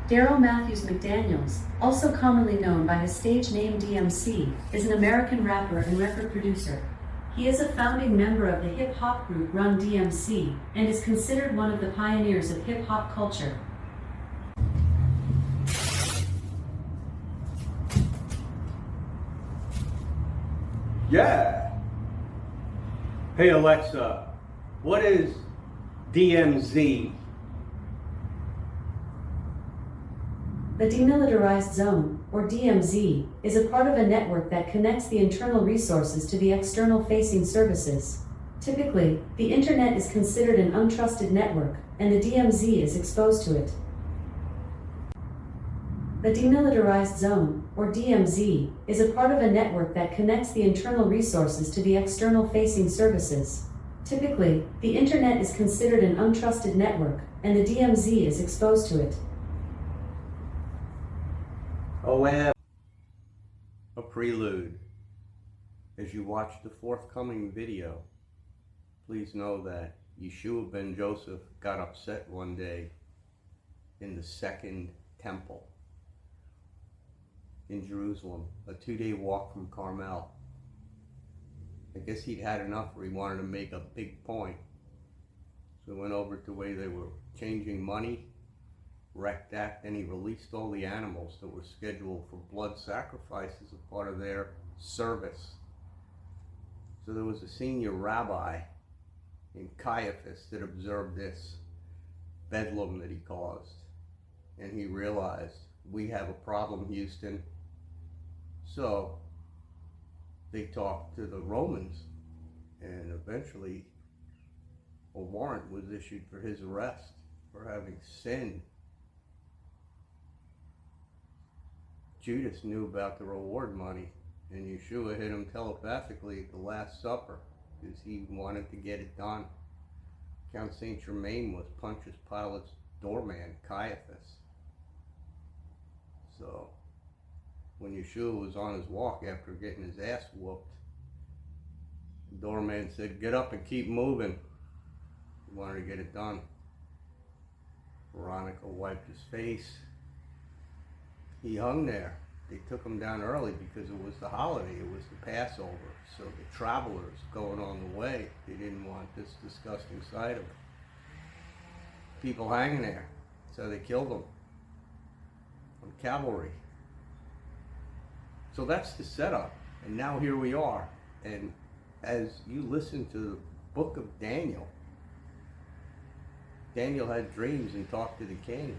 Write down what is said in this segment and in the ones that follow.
Daryl Matthews McDaniels, also commonly known by his stage name DMC, is an American rapper and record producer. He is a founding member of the hip-hop group Run DMC, and is considered one of the pioneers of hip-hop culture. Yeah. Hey Alexa, what is DMZ? The Demilitarized Zone, or DMZ, is a part of a network that connects the internal resources to the external facing services. Typically, the internet is considered an untrusted network, and the DMZ is exposed to it. The Demilitarized Zone, or DMZ, is a part of a network that connects the internal resources to the external facing services. Typically, the internet is considered an untrusted network, and the DMZ is exposed to it. A prelude. As you watch the forthcoming video, please know that Yeshua ben Joseph got upset one day in the Second Temple in Jerusalem, a 2-day walk from Carmel. I guess he'd had enough, or he wanted to make a big point. So he went over to where they were changing money, wrecked that, and he released all the animals that were scheduled for blood sacrifice as a part of their service. So there was a senior rabbi named Caiaphas that observed this bedlam that he caused, and he realized, we have a problem, Houston. So they talked to the Romans, and eventually a warrant was issued for his arrest for having sinned. Judas knew about the reward money, and Yeshua hit him telepathically at the Last Supper because he wanted to get it done. Count St. Germain was Pontius Pilate's doorman, Caiaphas. So when Yeshua was on his walk after getting his ass whooped, the doorman said, "Get up and keep moving." He wanted to get it done. Veronica wiped his face. He hung there. They took him down early because it was the holiday, it was the Passover. So the travelers going on the way, they didn't want this disgusting sight of people hanging there. So they killed him on cavalry. So that's the setup. And now here we are. And as you listen to the book of Daniel, Daniel had dreams and talked to the king.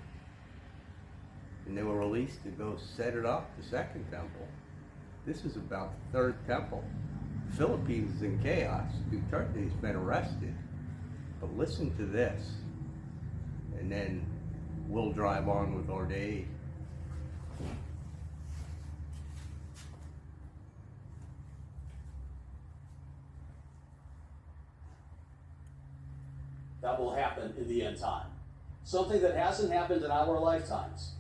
And they were released to go set it up, the Second Temple. This is about the Third Temple. The Philippines is in chaos. Duterte's been arrested. But listen to this, and then we'll drive on with our day. That will happen in the end time. Something that hasn't happened in our lifetimes.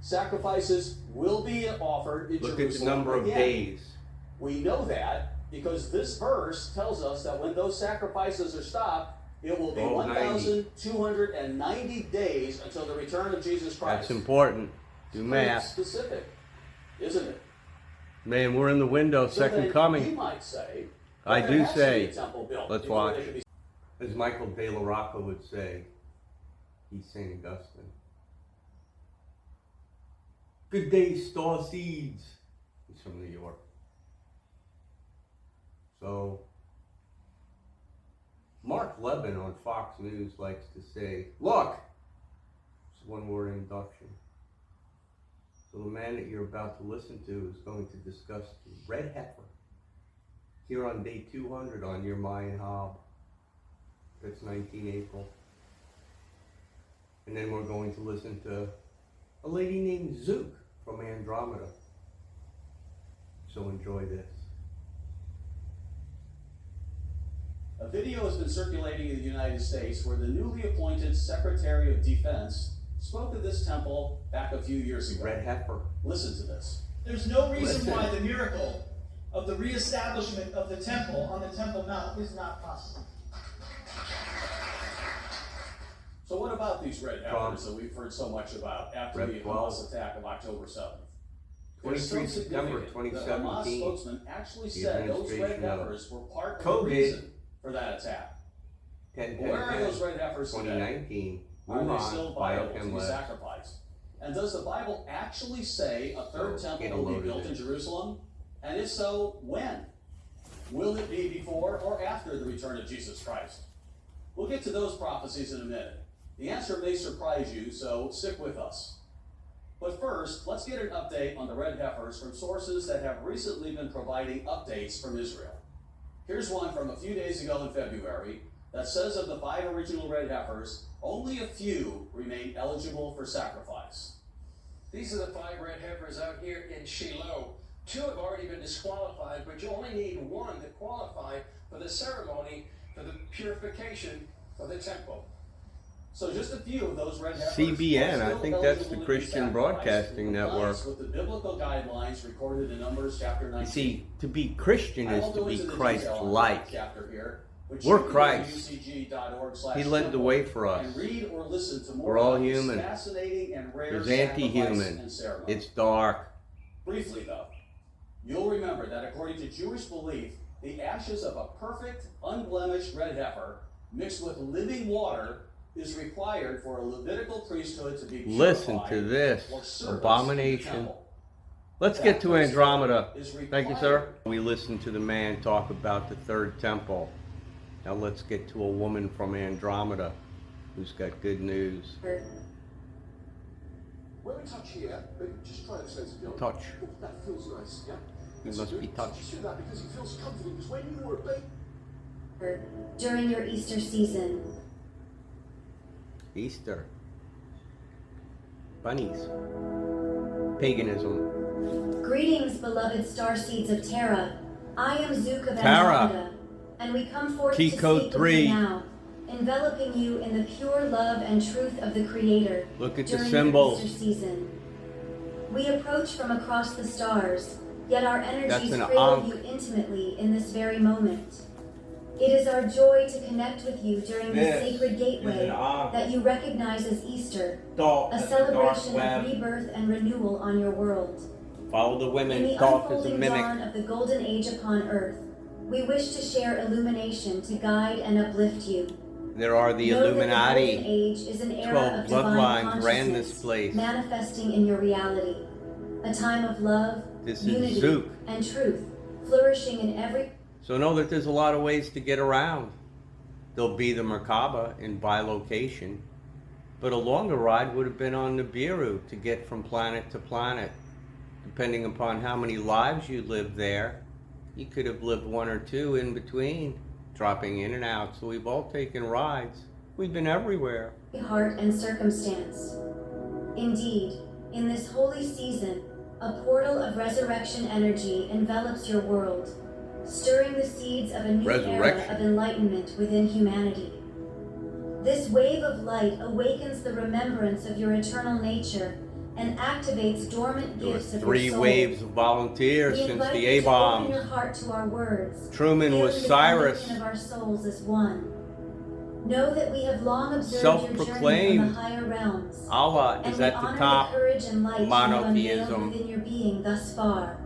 Sacrifices will be offered in Jerusalem. Look at the number of days. We know that because this verse tells us that when those sacrifices are stopped, it will be 1,290 days until the return of Jesus Christ. That's important. Do math. Specific, isn't it? Man, we're in the window, So second coming. You might say, I do say, let's before watch. they can be. As Michael de la Rocca would say, he's St. Augustine. Good day, Star Seeds. He's from New York. So, Mark Levin on Fox News likes to say, look, it's one word induction. So the man that you're about to listen to is going to discuss the red heifer here on day 200 on your Mayan Hob. That's 19 April. And then we're going to listen to a lady named Zook from Andromeda. So enjoy this. A video has been circulating in the United States where the newly appointed Secretary of Defense spoke of this temple back a few years ago. Red heifer. Listen to this. There's no reason why the miracle of the reestablishment of the temple on the Temple Mount is not possible. So what about these red heifers that we've heard so much about after the Hamas attack of October 7th? 23 September The Hamas 2017. spokesman actually The said those red administration of heifers were part of COVID. the reason for that attack. 10, Where are those red heifers today? 2019. Are they still Wuhan, viable to be biochem sacrificed? And does the Bible actually say a third So, temple get a will load be of built it. in Jerusalem? And if so, when? Will it be before or after the return of Jesus Christ? We'll get to those prophecies in a minute. The answer may surprise you, so stick with us. But first, let's get an update on the red heifers from sources that have recently been providing updates from Israel. Here's one from a few days ago in February that says of the 5 original red heifers, only a few remain eligible for sacrifice. These are the 5 red heifers out here in Shiloh. 2 have already been disqualified, but you only need 1 to qualify for the ceremony for the purification of the temple. So just a few of those red heifers CBN, are I still think that's eligible the to be Christian sacrificed Broadcasting in compliance Network. with the biblical guidelines recorded in Numbers chapter 19. You see, to be Christian I is won't to go be into the detail on that Christ-like. chapter here, which We're you can go to Christ. ucg.org/temple He led the way for us. and read or listen to more We're all about these human. fascinating and rare There's sacrifice anti-human. and ceremony. It's dark. Briefly though, you'll remember that according to Jewish belief, the ashes of a perfect, unblemished red heifer mixed with living water is required for a Levitical priesthood to be purified. Listen to this for service in the abomination. temple. Let's That get to priesthood Andromeda. is Thank you, sir. required. We listened to the man talk about the third temple. Now let's get to a woman from Andromeda who's got good news. When we touch here, just try to sense of Touch. Oh, that feels nice, yeah? You must be touched. Just do that because it feels comforting, because when you were a baby... During your Easter season. Easter. Bunnies. Paganism. Greetings, beloved starseeds of Terra. I am Zook of Terra. Andromeda, and we come forth Key to code speak 3. with you now, enveloping you in the pure love and truth of the Creator. Look at the during symbols. Your Easter season. We approach from across the stars, yet our energies an cradle ankh. you intimately in this very moment. It is our joy to connect with you during this sacred gateway that you recognize as Easter, a celebration of rebirth and renewal on your world. Follow the In women. the Talk is a unfolding dawn mimic. of the golden age upon earth, we wish to share illumination to guide and uplift you. There are the Know Illuminati. That the golden age is an era 12 of divine bloodlines ran this consciousness place. manifesting in your reality. A time of love, This is unity, Zook. and truth, flourishing in every... So know that there's a lot of ways to get around. There'll be the Merkaba in bilocation, but a longer ride would have been on Nibiru to get from planet to planet. Depending upon how many lives you lived there, you could have lived 1 or 2 in between, dropping in and out. So we've all taken rides. We've been everywhere. heart and circumstance. Indeed, in this holy season, a portal of resurrection energy envelops your world, stirring the seeds of a new era of enlightenment within humanity. This wave of light awakens the remembrance of your eternal nature and activates dormant There were gifts of 3 your soul. waves of volunteers We since invite the you to open your A-bombs. heart to our words. Truman was feeling the Cyrus. connection of our souls as one. Know that we have long observed your journey from Self-proclaimed. the higher realms. Allah And is we at the honor top. the courage and light you unveiled Monotheism. within your being thus far.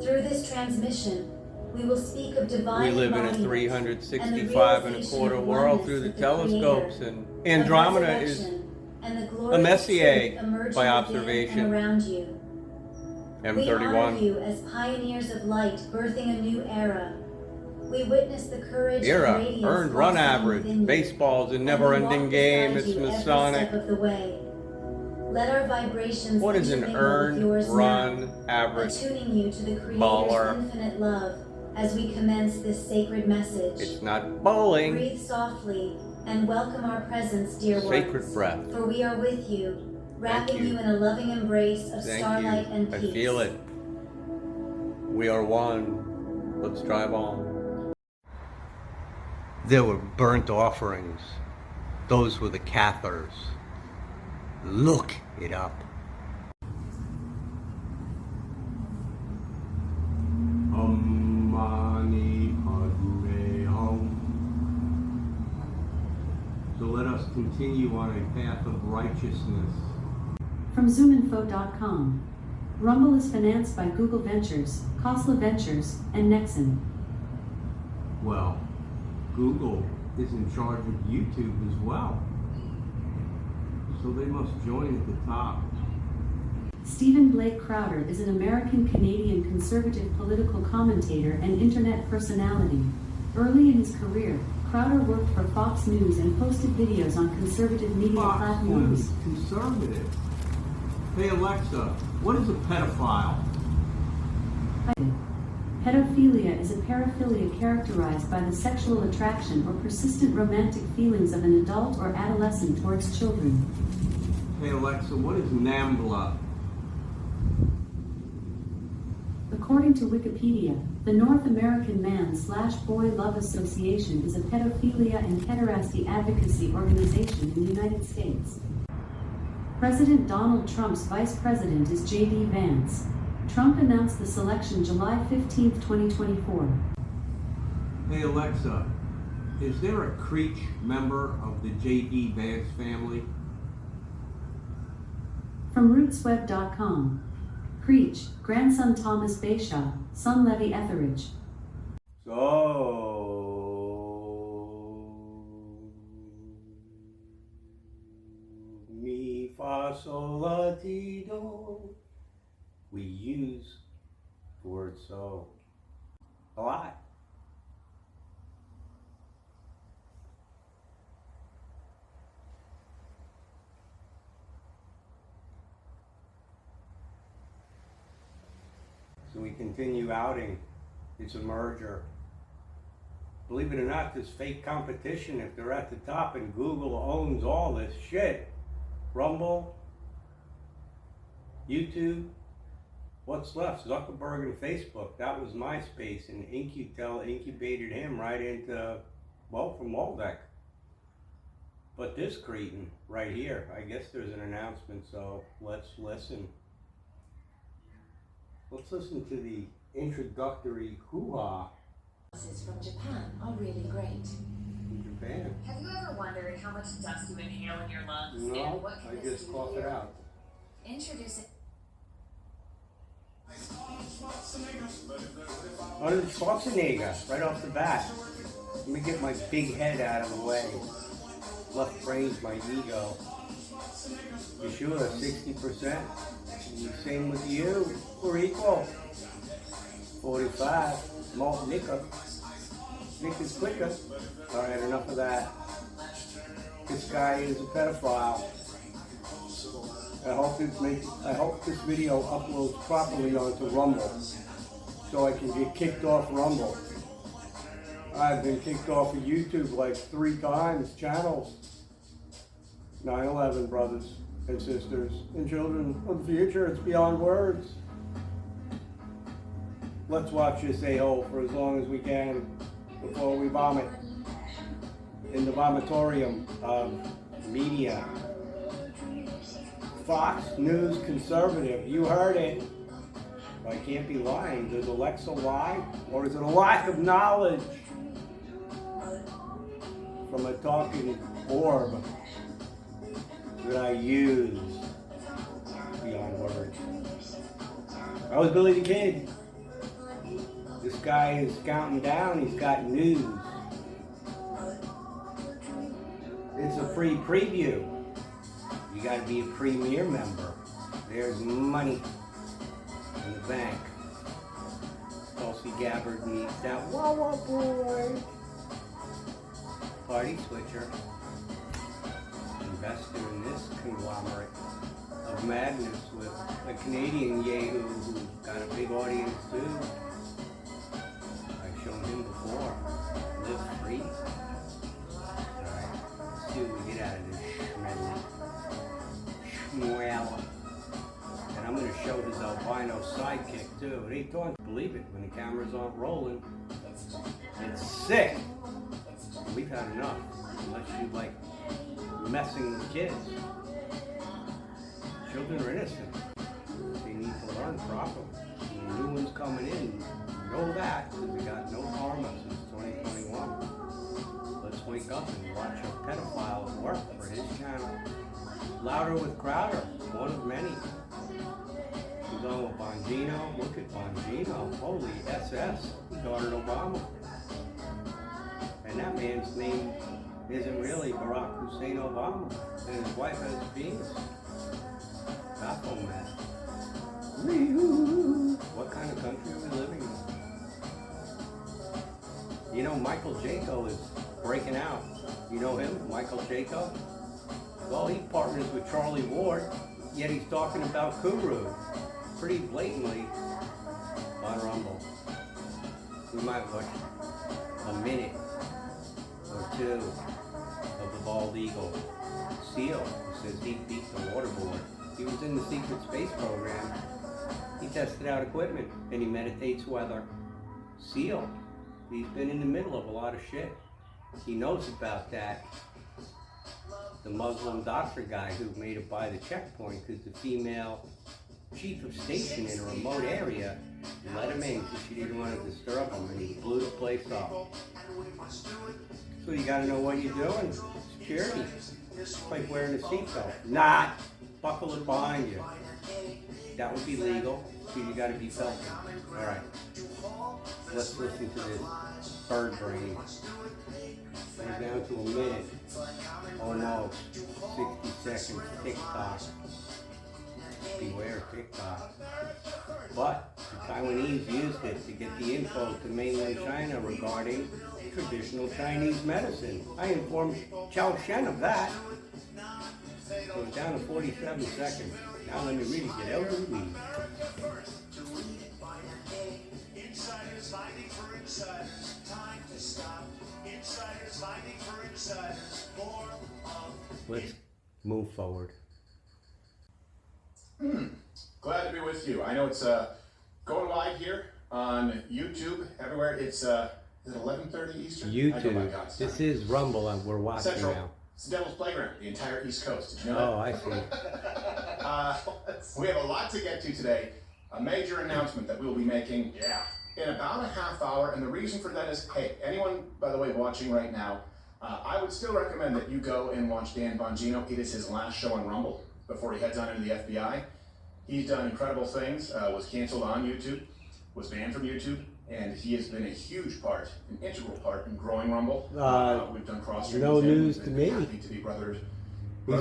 Through this transmission, we will speak of divine We live in a embodiment 365 and a quarter world through the telescopes, and Andromeda is and the a glorious Messier truth emerging by within observation. and around you. We honor M31. you as pioneers of light, birthing a new era. We witness the courage Era, and radiance earned run blossoming average. within you. Baseball's a And we never-ending walk game. beside It's you every Masonic. step of the way. Let our vibrations What is an intermingle with earned yours run now, average? attuning you to the Creator's baller? infinite love as we commence this sacred message. It's not bowling. Breathe softly and welcome our presence, dear Sacred ones. breath. For we are with you, wrapping you. you in a loving embrace of Thank starlight you. and I peace. feel it. We are one. Let's drive on. There were burnt offerings. Those were the Cathars. Look it up. So let us continue on a path of righteousness. From zoominfo.com. Rumble is financed by Google Ventures, Khosla Ventures, and Mmxxv. Well, Google is in charge of YouTube as well. So they must join at the top. Stephen Blake Crowder is an American-Canadian conservative political commentator and internet personality. Early in his career, Crowder worked for Fox News and posted videos on conservative media platforms. Conservative? Hey Alexa, what is a pedophile? Pedophilia is a paraphilia characterized by the sexual attraction or persistent romantic feelings of an adult or adolescent towards children. Hey Alexa, what is NAMBLA? According to Wikipedia, the North American Man/Boy Love Association is a pedophilia and pederasty advocacy organization in the United States. President Donald Trump's vice president is J.D. Vance. Trump announced the selection July 15, 2024. Hey Alexa, is there a Creech member of the J.D. Vance family? From rootsweb.com. Creech, grandson Thomas Bayshaw, son Levi Etheridge. So, mi fa sol la ti do. We use the word so a lot. So we continue outing. It's a merger. Believe it or not, this fake competition, if they're at the top and Google owns all this shit. Rumble, YouTube, what's left? Zuckerberg and Facebook. That was MySpace, and Cntl incubated him right into, well, from Waldeck. But this cretin right here, I guess there's an announcement, so let's listen. Let's listen to the introductory hoo-ha. From Japan are really great. From Japan. Have you ever wondered how much dust you inhale in your lungs? No, and what can I this just do cough to it you? out. Introducing Arnold Schwarzenegger, right off the bat. Let me get my big head out of the way. Left brain's my ego. You sure? 60%? Same with you. We're equal. 45. Malt liquor. Nick is quicker. Alright, enough of that. This guy is a pedophile. I hope this video uploads properly onto Rumble so I can get kicked off Rumble. I've been kicked off of YouTube like 3 times, channels. 9/11, brothers and sisters and children of the future. It's beyond words. Let's watch this a-hole for as long as we can before we vomit in the vomitorium of media. Fox News conservative, you heard it. I can't be lying. Does Alexa lie? Or is it a lack of knowledge from a talking orb that I use beyond words? I was Billy the Kid. This guy is counting down. He's got news. It's a free preview. You got to be a premier member. There's money in the bank. Tulsi Gabbard needs that Wawa boy. Party switcher. Investor in this conglomerate of madness with a Canadian yahoo who's got a big audience too. I've shown him before. Live free. Alright, let's see what we get out of this schmell. And I'm going to show his albino sidekick too. It ain't don't believe it when the cameras aren't rolling. It's sick. We've had enough. Unless you like messing with kids. Children are innocent. They need to learn properly. And the new one's coming in. Know that, because we got no karma since 2021. Let's wake up and watch a pedophile work for him. Crowder with Crowder, one of many. He's on with Bongino. Look at Bongino. Holy SS. He daughtered Obama. And that man's name isn't really Barack Hussein Obama. And his wife has a penis. Baphomet. What kind of country are we living in? You know, Michael Jaco is breaking out. You know him, Michael Jaco? Well, he partners with Charlie Ward, yet he's talking about Kuru pretty blatantly on Rumble. We might watch a minute or two of the bald eagle. Seal says he beat the waterboard. He was in the secret space program. He tested out equipment and he meditates weather. Seal, he's been in the middle of a lot of shit. He knows about that. The Muslim doctor guy who made it by the checkpoint because the female chief of station in a remote area let him in because she didn't want to disturb him, and he blew the place up. So you got to know what you're doing. Security. It's like wearing a seatbelt. Not. Buckle it behind you. That would be legal, so you got to be belted. All right. Let's listen to this bird brain. We're down to a minute. Almost 60 seconds. TikTok. Beware TikTok. But the Taiwanese used it to get the info to mainland China regarding traditional Chinese medicine. I informed Chao Shen of that. So it's down to 47 seconds. Now let me really get out of the weeds. Insiders fighting for insiders. Time to stop. Insiders fighting for insiders. More of. Let's move forward. Glad to be with you. I know it's going live here on YouTube, everywhere. It's is it 11:30 Eastern? YouTube. This is Rumble and we're watching Central. now. It's the Devil's Playground, the entire East Coast. Did you know Oh, I see. we have a lot to get to today. A major announcement that we'll be making in about a half hour. And the reason for that is, hey, anyone, by the way, watching right now, I would still recommend that you go and watch Dan Bongino. It is his last show on Rumble before he heads on into the FBI. He's done incredible things, was canceled on YouTube, was banned from YouTube, and he has been a huge part, an integral part in growing Rumble. We've done cross-streams. No with him. news We've to been me. happy to be brothers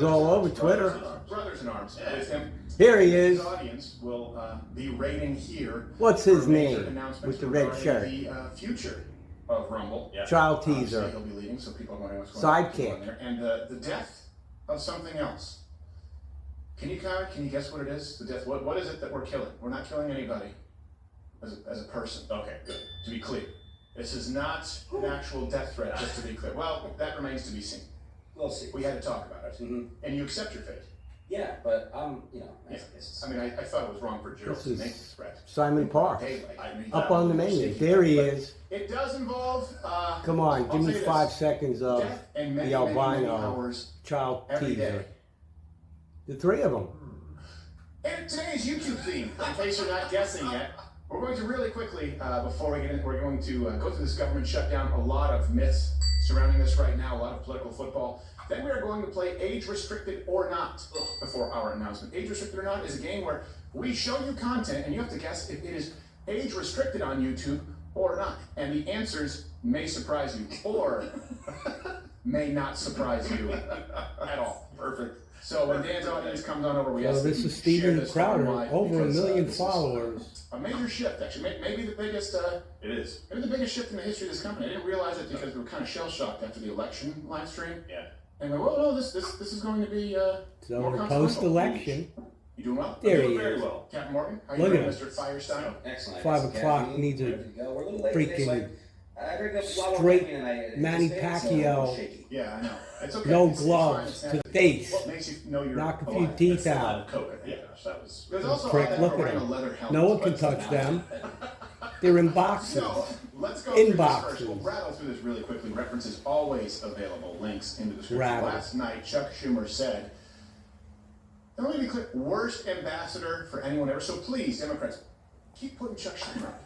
all over Twitter. Brothers in arms with him. Here he is. His audience will be rating here. What's his for major name announcements with the red regarding shirt? The future of Rumble. Child Obviously, teaser. he'll be leading, so people are wondering what's going on Sidekick. there. And the death of something else. Can you guess what it is? The death. What is it that we're killing? We're not killing anybody as a person. Okay, good. To be clear, this is not an actual death threat. Just to be clear. Well, that remains to be seen. We'll see. We had to talk about it, Mm-hmm. and you accept your fate. Yeah, but I mean, I thought it was wrong for Gerald This to is make this threat. Simon Park. Daylight. I mean, Up on the menu. There he is. It does involve. Come on, give I'll me say 5 this. seconds of Death and many, the many, many albino hours child every teaser. day. The three of them. And today's YouTube theme, in case you're not guessing yet, we're going to really quickly, before we get in, we're going to go through this government shutdown, a lot of myths surrounding this right now, a lot of political football. Then we are going to play Age Restricted or Not before our announcement. Age Restricted or Not is a game where we show you content and you have to guess if it is age restricted on YouTube or not. And the answers may surprise you or may not surprise you at all. Perfect. So when Dan's audience comes on over, we ask So this that you is Stephen share this Crowder, online over a because, million this is, followers. a major shift, actually. Maybe the biggest. It is. Maybe the biggest shift in the history of this company. I didn't realize it because we were kind of shell shocked after the election live stream. Yeah. And we went, well, no, this is going to be So more the consequential. post-election, You doing well? There I'm doing he very is. well. Captain Morgan, how you Look doing, at Mr. Firestein? Excellent. 5 o'clock Caffeine, needs a ready to go. We're a little late today, so freaking I drink up a lot more straight caffeine than I Manny anticipated, so I'm a little Pacquiao. shaky. Yeah, I know. It's okay. No It's fine. gloves It's to natural. the face. What makes you know you're Knock a few alive? teeth It's the out. Diet Coke, I think. That was. There's also Prick, that look we're at wearing a them. leather helmet. No one can What's touch the- them. They're in boxes. So, let's go In through boxes. this first. We'll rattle through this really quickly. References always available. Links in the description. Rattle. Last night, Chuck Schumer said, and let me be clear, worst ambassador for anyone ever. So please, Democrats, keep putting Chuck Schumer up.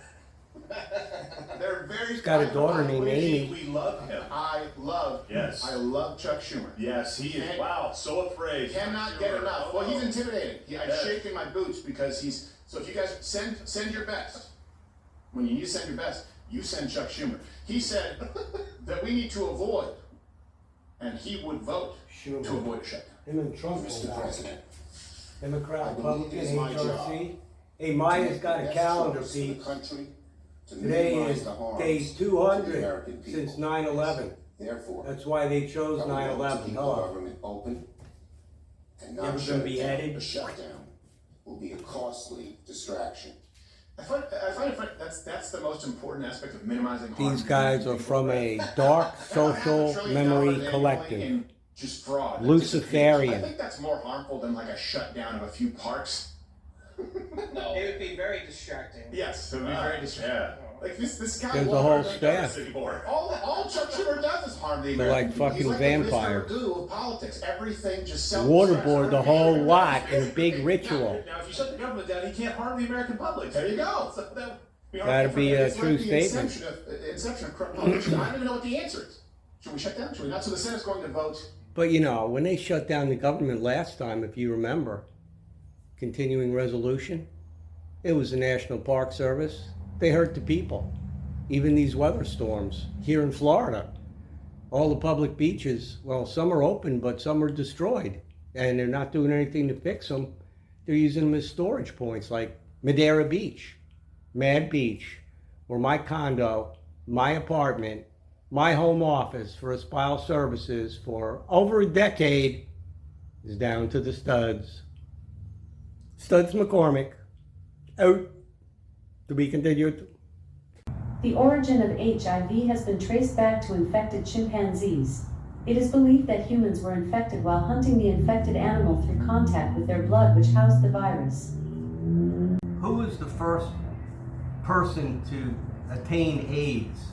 They're very. He's got a daughter named Amy. We love him. I love Chuck Schumer. Yes, he is. Wow, so afraid. Cannot get enough. Well, he's intimidating. I've shaken my boots because he's. So if you guys send your best, when you need to send your best, you send Chuck Schumer. He said that we need to avoid, and he would vote to avoid a shutdown. Him and Trump. Mr. President, Democrat, I believe Republican, it is my HRC. job Hey, Maya's got a calendar, Pete. Today is day 200 since 9/11. Therefore, That's why they chose 9/11. Hello. government open and You ever not been shut beheaded? down. A shutdown will be a costly distraction. I find that's the most important aspect of minimizing harm. These guys are from a dark social memory collective. Just fraud. Luciferian. I think that's more harmful than like a shutdown of a few parks. No, it would be very distracting. Yes, it would be very distracting. Like this guy. There's the whole staff. All Chuck Schumer does is harm the They're like American people. fucking He's like vampires. The Mr. Magoo of politics. Everything just Waterboard the whole lot in a big ritual. Now, if you shut the government down, he can't harm the American public. There you go. That'd be a true statement. Inception of corrupt politics. I don't even know what the answer is. Should we shut down? Should we not? So the Senate's going to vote. But you know, when they shut down the government last time, if you remember, continuing resolution, it was the National Park Service. They hurt the people. Even these weather storms here in Florida, all the public beaches, well, some are open, but some are destroyed, and they're not doing anything to fix them. They're using them as storage points, like Madeira Beach, Mad Beach, where my condo, my apartment, my home office for Aspire Services for over a decade is down to the studs. Studs McCormick, out. To be continued. The origin of HIV has been traced back to infected chimpanzees. It is believed that humans were infected while hunting the infected animal through contact with their blood, which housed the virus. Who was the first person to attain AIDS?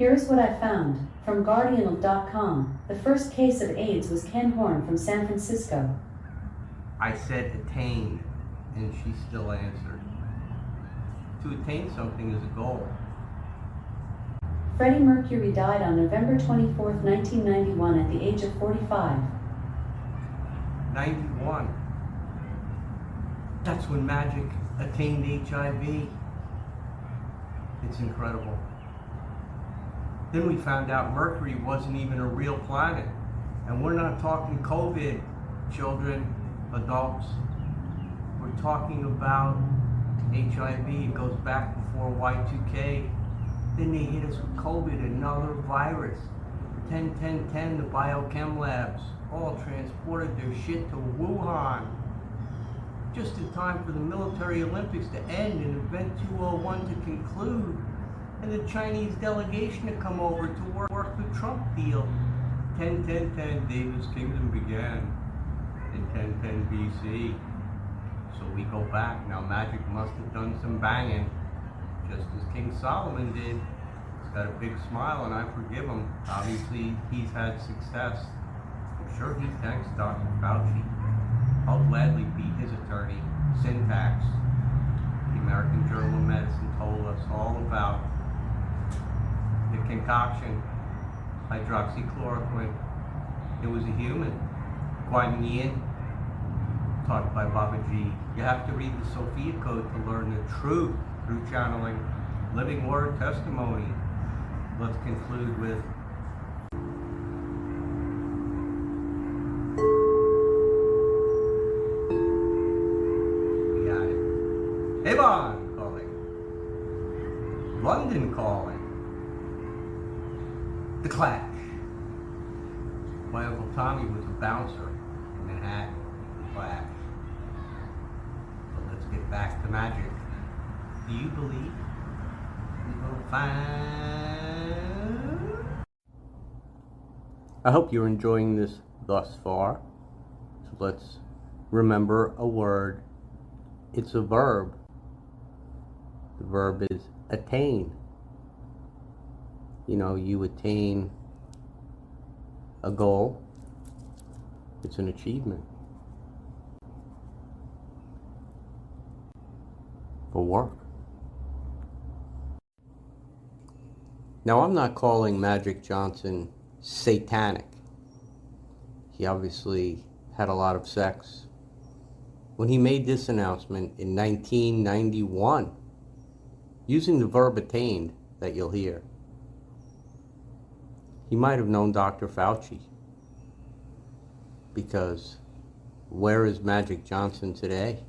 Here's what I found from Guardian.com. The first case of AIDS was Ken Horn from San Francisco. I said attain, and she still answered. To attain something is a goal. Freddie Mercury died on November 24, 1991 at the age of 45. 91. That's when magic attained HIV. It's incredible. Then we found out Mercury wasn't even a real planet. And we're not talking COVID, children, adults. We're talking about HIV. It goes back before Y2K. Then they hit us with COVID, another virus. 10-10-10, the biochem labs all transported their shit to Wuhan. Just in time for the military Olympics to end and Event 201 to conclude. And the Chinese delegation to come over to work the Trump deal. 10-10-10, David's kingdom began in 1010 BC. So we go back. Now magic must have done some banging, just as King Solomon did. He's got a big smile and I forgive him. Obviously he's had success. I'm sure he thanks Dr. Fauci. I'll gladly beat his attorney, Syntax. The American Journal of Medicine told us all about the concoction, hydroxychloroquine. It was a human. Guan Yin, taught by Baba G. You have to read the Sophia Code to learn the truth through channeling living word testimony. Let's conclude with we got it. Avon calling. London calling. The Clash. My Uncle Tommy was a bouncer in Manhattan. Clash. But let's get back to magic. Do you believe we will find? I hope you're enjoying this thus far. So let's remember a word. It's a verb. The verb is attain. You know, you attain a goal. It's an achievement. For work. Now, I'm not calling Magic Johnson satanic. He obviously had a lot of sex. When he made this announcement in 1991, using the verb attained that you'll hear, he might have known Dr. Fauci. Because where is Magic Johnson today?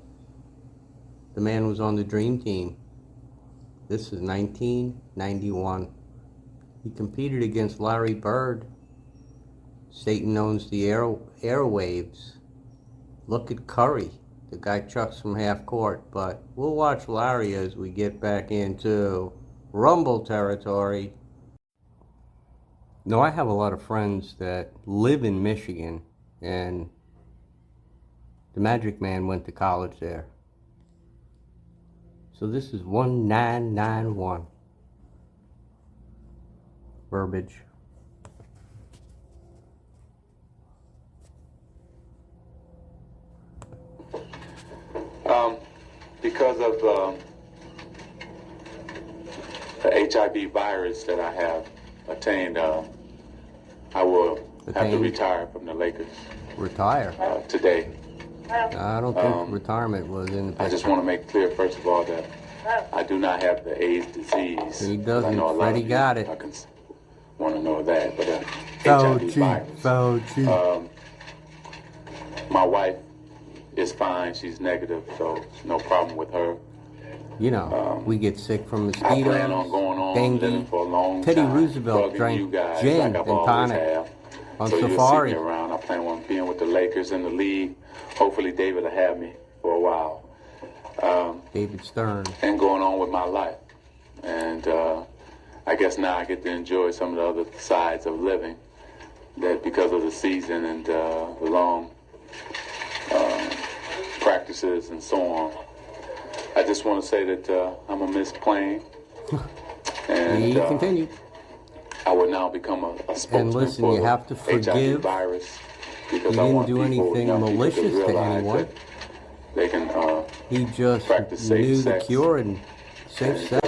The man was on the Dream Team. This is 1991. He competed against Larry Bird. Satan owns the airwaves. Look at Curry. The guy chucks from half court. But we'll watch Larry as we get back into Rumble territory. Now, I have a lot of friends that live in Michigan, and the Magic Man went to college there. So this is 1991. Verbiage. Because of the HIV virus that I have attained, I will have to retire from the Lakers. Retire? Today. I don't think retirement was in the picture. I just want to make clear, first of all, that I do not have the AIDS disease. He doesn't. Freddie got it. I can want to know that, but HIV virus. Fauci. My wife is fine. She's negative, so no problem with her. You know, we get sick from I plan mosquitoes, on going on dengue. living for a long Teddy time, Roosevelt bugging drank you guys gin like I've and always tonic have. on So safari. you'll see me around. I plan on being with the Lakers in the league. Hopefully David will have me for a while. David Stern. And going on with my life. And I guess now I get to enjoy some of the other sides of living, that because of the season and the long practices and so on. I just want to say that I'm going to miss playing. And continue. I will now become a spokesman And listen, for you the have to forgive. HIV virus, because He I didn't want do people, anything young people malicious to realize anyone. that they can He just practice safe knew the sex. cure and safe sex.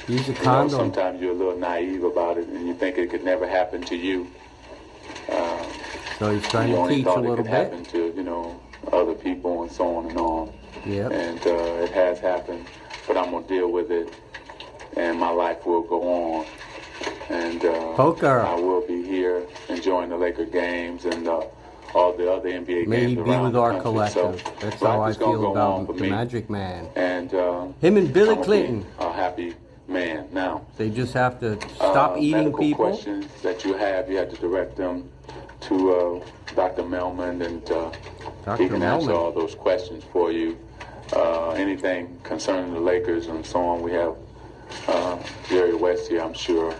Use a You know, condom. sometimes you're a little naive about it, and you think it could never happen to you. So he's trying you to only teach thought a little it could bit. happen to, you know, other people and so on and on. Yep. And it has happened, but I'm gonna deal with it, and my life will go on. And Poker. I will be here enjoying the Laker games and all the other NBA May he games be around with the our country. collective. So That's how I life is gonna feel go on about for the me. Magic Man. And him and Billy I'm gonna Clinton. be a happy man. Now, They just have to stop eating medical people. questions that you have to direct them to Dr. Melman, and he can answer all those questions for you. Anything concerning the Lakers and so on, we have Jerry West here, I'm sure.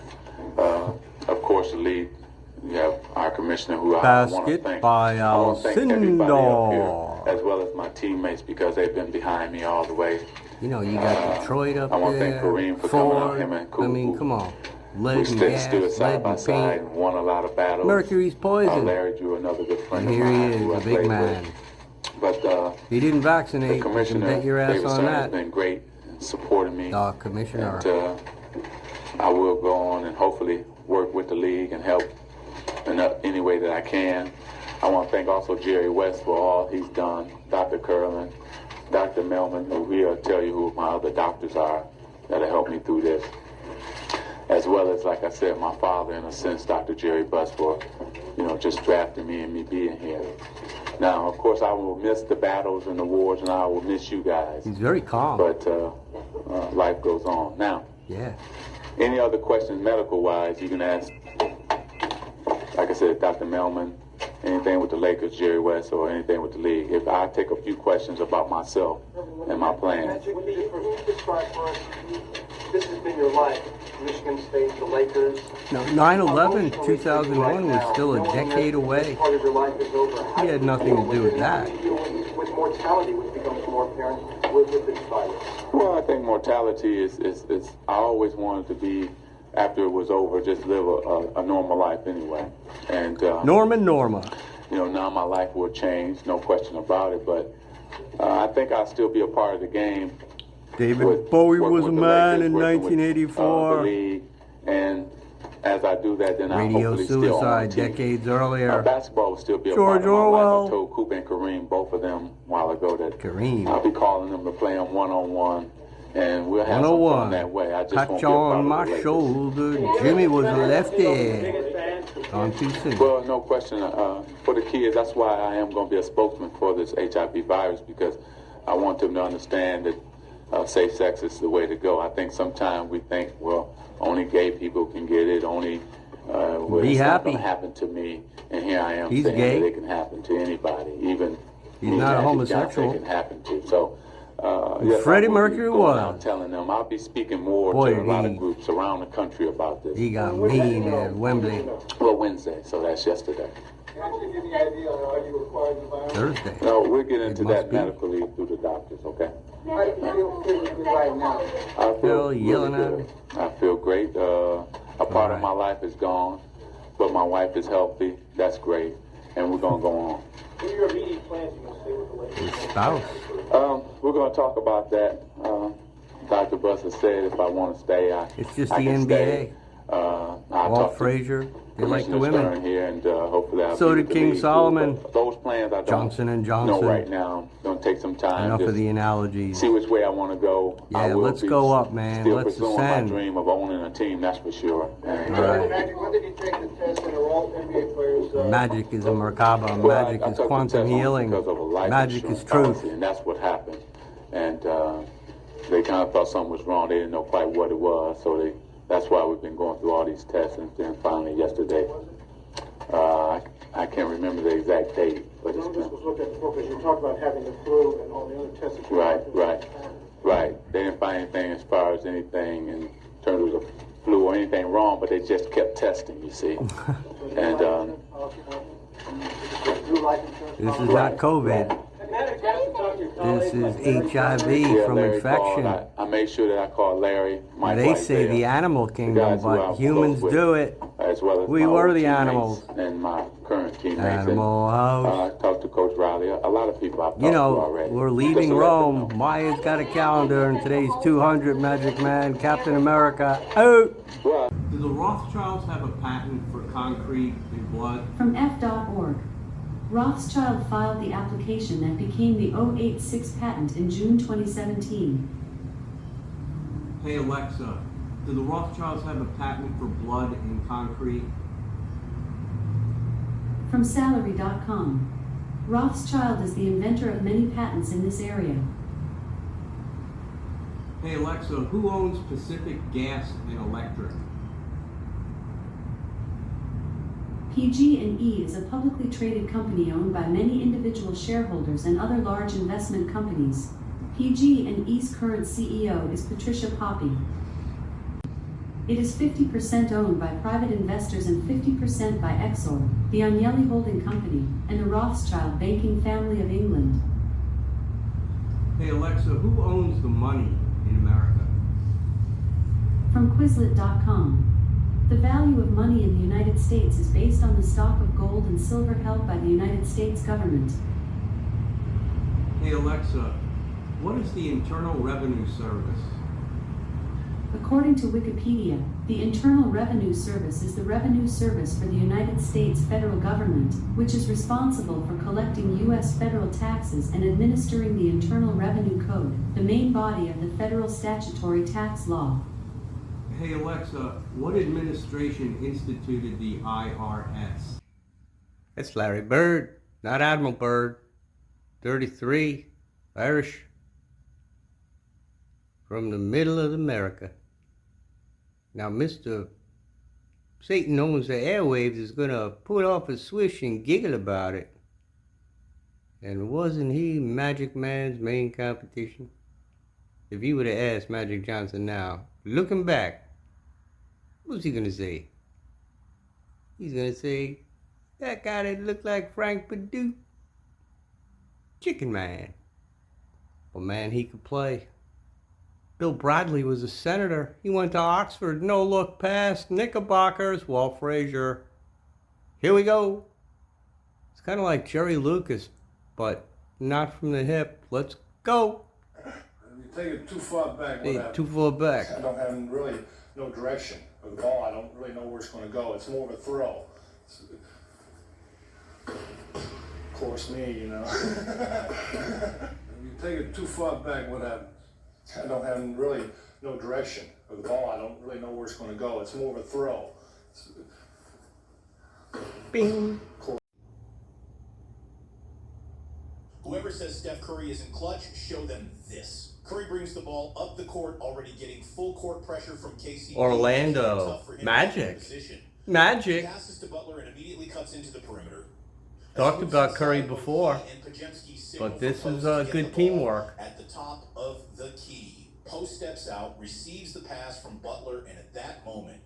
Of course, the league, you have our commissioner, who I want to Basket thank. by I want to thank everybody up here, Alcindor. as well as my teammates, because they've been behind me all the way. You know, you got Detroit up I want to thank there. Kareem for coming out, Ford. him and I Kuku. mean, come on. We Lead and stood gas, side lead by and side paint. and won a lot of battles. Mercury's poison. Larry Drew, another good friend And of here he mine, is, who I a big played man. with. But He didn't the vaccinate. You can commissioner, bet your ass David on Stern, has that. been great in supporting me. Commissioner. And I will go on and hopefully work with the league and help in any way that I can. I want to thank also Jerry West for all he's done, Dr. Curlin, Dr. Melman, who he'll tell you who my other doctors are that have helped me through this. As well as, like I said, my father, in a sense, Dr. Jerry Buss, for, just drafting me and me being here. Now, of course, I will miss the battles and the wars, and I will miss you guys. He's very calm. But life goes on. Now, yeah. Any other questions medical-wise, you can ask, like I said, Dr. Melman, anything with the Lakers, Jerry West, or anything with the league. If I take a few questions about myself and my plans. Magic, would you describe for us, this has been your life, Michigan State, the Lakers. No, 9/11, 2001 was still a decade away. Part of your life is over. He had nothing to do with that. With mortality, which becomes more apparent with this virus. Well, I think mortality is I always wanted to be, after it was over, just live a normal life anyway. And Norma. Now my life will change, no question about it. But I think I'll still be a part of the game. David Bowie was a man in Lakers, working with, 1984. the league, And as I do that, then I Radio hopefully still on suicide the team. decades earlier. Basketball will still be a George part of my life. Orwell. I told Coop and Kareem, both of them, a while ago, that Kareem. I'll be calling them to play them one-on-one, and we'll have some 101. fun that way. I just Touch won't be a part on of my the Lakers. shoulder. Jimmy was a lefty. Gone too soon. Well, no question. For the kids, that's why I am going to be a spokesman for this HIV virus, because I want them to understand that safe sex is the way to go. I think sometimes we think, well, only gay people can get it, only well, Be it's happy. not going to happen to me, and here I am He's saying gay. that it can happen to anybody, even He's me, not a Magic homosexual. Johnson, it can happen to. So, yes, Freddie I will be Mercury going was. out telling them. I'll be speaking more Boy, to a lot he- of groups around the country about this. He got mean at Wembley Well, Wednesday, so that's yesterday. Thursday. No, we'll get into It must that be. medically through the doctors, okay? I feel physically right now. I Bill yelling at good. I feel great. A part of my life is gone, but my wife is healthy. That's great, and we're gonna go on. What are your immediate plans? You gonna stay with the Lakers? His spouse. We're gonna talk about that. Dr. Buster said if I want to stay, It's just I the can NBA. stay. I'll Walt talk to Frazier. They like the Commissioner women. Stern here, and hopefully I'll So be did with the King league, too. Solomon. But those plans I don't Johnson and know Johnson. right now. Gonna take some time. Enough just of the analogies. see which way I want to go. I Yeah, will let's be go up, man. Still Let's pursuing ascend. my dream of owning a team, that's for sure. And, All right. Magic, when did you take the test and are all NBA players? Magic is a Merkaba. well, Magic I is took the quantum test only healing. because of a life Magic insurance is truth. policy, and that's what happened. And they kind of thought something was wrong. They didn't know quite what it was, so that's why we've been going through all these tests. And then finally yesterday, I can't remember the exact date, but it's None of been. this was looked at before because you talked about having the flu and all the other tests that you Right. They didn't find anything as far as anything in terms of the flu or anything wrong, but they just kept testing, you see. And This is not COVID. This is HIV yeah, from Larry infection. called. I made sure that I called Larry. My They wife say there, the animal the kingdom, guys who I but was humans close with, do it. as well as We my were old the teammates animals. and my current teammates. Animal and, house. I talked to Coach Riley. A lot of people I've talked You to know, already. we're Just leaving to let them Rome. know. Maya's got a calendar, and today's 200 Magic Man, Captain America. Out! Well, Do the Rothschilds have a patent for concrete and blood? From F.org. Rothschild filed the application that became the 086 patent in June 2017. Hey Alexa, do the Rothschilds have a patent for blood and concrete? From Salary.com. Rothschild is the inventor of many patents in this area. Hey Alexa, who owns Pacific Gas and Electric? PG&E is a publicly traded company owned by many individual shareholders and other large investment companies. PG&E's current CEO is Patricia Poppy. It is 50% owned by private investors and 50% by Exor, the Agnelli Holding Company, and the Rothschild banking family of England. Hey Alexa, who owns the money in America? From Quizlet.com. The value of money in the United States is based on the stock of gold and silver held by the United States government. Hey Alexa, what is the Internal Revenue Service? According to Wikipedia, the Internal Revenue Service is the revenue service for the United States federal government, which is responsible for collecting U.S. federal taxes and administering the Internal Revenue Code, the main body of the federal statutory tax law. Hey Alexa, what administration instituted the IRS? That's Larry Bird, not Admiral Byrd. 33, Irish. From the middle of America. Now Mr. Satan owns the airwaves is gonna put off a swish and giggle about it. And wasn't he Magic Man's main competition? If you would have asked Magic Johnson now, looking back, what's he gonna say? He's gonna say, that guy that looked like Frank Pedo, Chicken Man. But man, he could play. Bill Bradley was a senator. He went to Oxford, no look past Knickerbockers, Walt Frazier. Here we go. It's kind of like Jerry Lucas, but not from the hip. Let's go. You take it too far back. Hey, too far back. I don't have really no direction. of the ball, I don't really know where it's going to go. It's more of a throw. Of course, me, you know. You take it too far back, what happens? I don't have really no direction of the ball. I don't really know where it's going to go. It's more of a throw. Bing. Whoever says Steph Curry isn't clutch, show them this. Curry brings the ball up the court, already getting full court pressure from KCP. Orlando. Magic. Magic. Passes to Butler and immediately cuts into the perimeter. Talked about Curry before, but this is good teamwork. At the top of the key, Post steps out, receives the pass from Butler, and at that moment,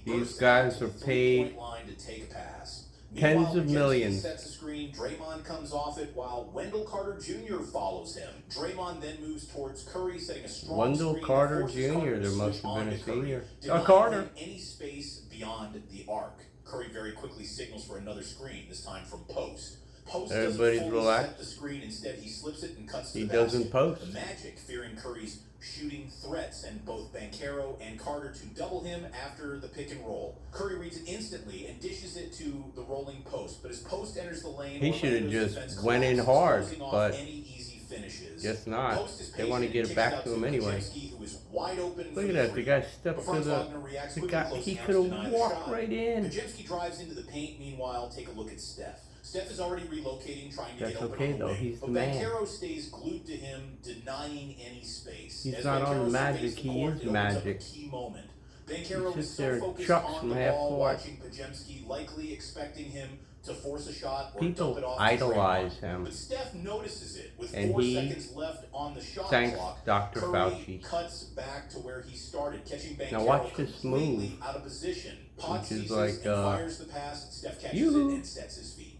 these guys are paid line to take a pass. tens of millions. Sets the screen. Draymond comes off it while Wendell Carter Jr. follows him. Draymond then moves towards Curry, setting a strong Wendell screen Carter and Jr. Carter There to must switch have been a onto Curry, senior. denying Carter. him any space beyond the arc. Curry very quickly signals for another screen, this time from Post. Post Everybody's doesn't fully relaxed. set the screen. Instead, he slips it and cuts to He the doesn't basket. post. The Magic, fearing Curry's shooting threats, and both Banchero and Carter to double him after the pick and roll. Curry reads it instantly and dishes it to the rolling Post, but as Post enters the lane, He should have Orlando's just defense went in collapses, hard, closing off but any easy finishes. guess not. Post is They want to patient get and it kicks back out to him anyway. Kuczynski, who is wide open Look for at the that. three. The guy stepped But to Franz the. Wagner reacts The quickly, guy, closing he out could to have deny the walked shot. right in. Kuczynski drives into the paint. Meanwhile, take a look at Steph. Steph is already relocating, trying to That's get open okay, on the though. wing. He's the But man. Banchero stays glued to him, denying any space. He's As not on Banchero the Magic, surveys the he court, is it opens up a Magic. key moment. Banchero He is sits so there and focused chucks on from the half ball, court. watching Podziemski, likely expecting him to force a shot or People dump it off idolize to Draymond. him. But Steph notices it with And 4 he seconds left on the shot thanks clock. Dr. Curry Fauci. cuts back to where he started, catching Banchero Now watch this completely move, out of position. Pod which is seizes like, and fires the pass. Steph catches yoo-hoo. it and sets his feet.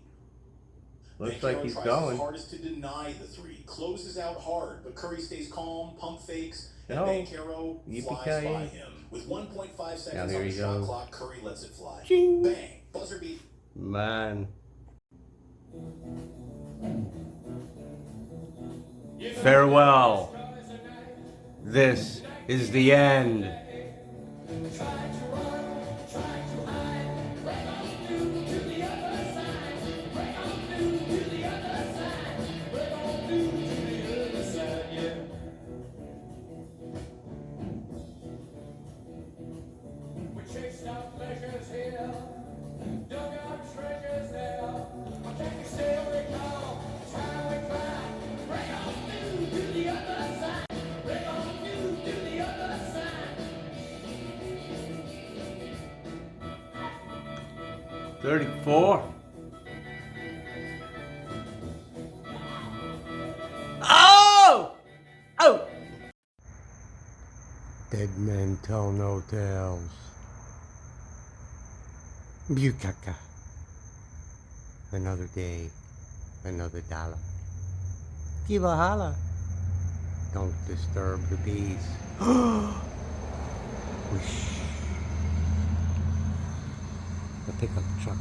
Looks Banchero like he's tries going. his hardest to deny the three, closes out hard, but Curry stays calm, pump fakes, and No. Banchero flies Yippee-ki-yay. by him. With 1.5 seconds Now on there the he shot goes. clock, Curry lets it fly. Ching. Bang! Buzzer beat. Man. Farewell. This is the end. $34. Oh! Oh! Dead men tell no tales. Bukaka. Another day, another dollar. Give a holla. Don't disturb the bees. Whoosh. A pickup truck.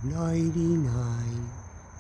99.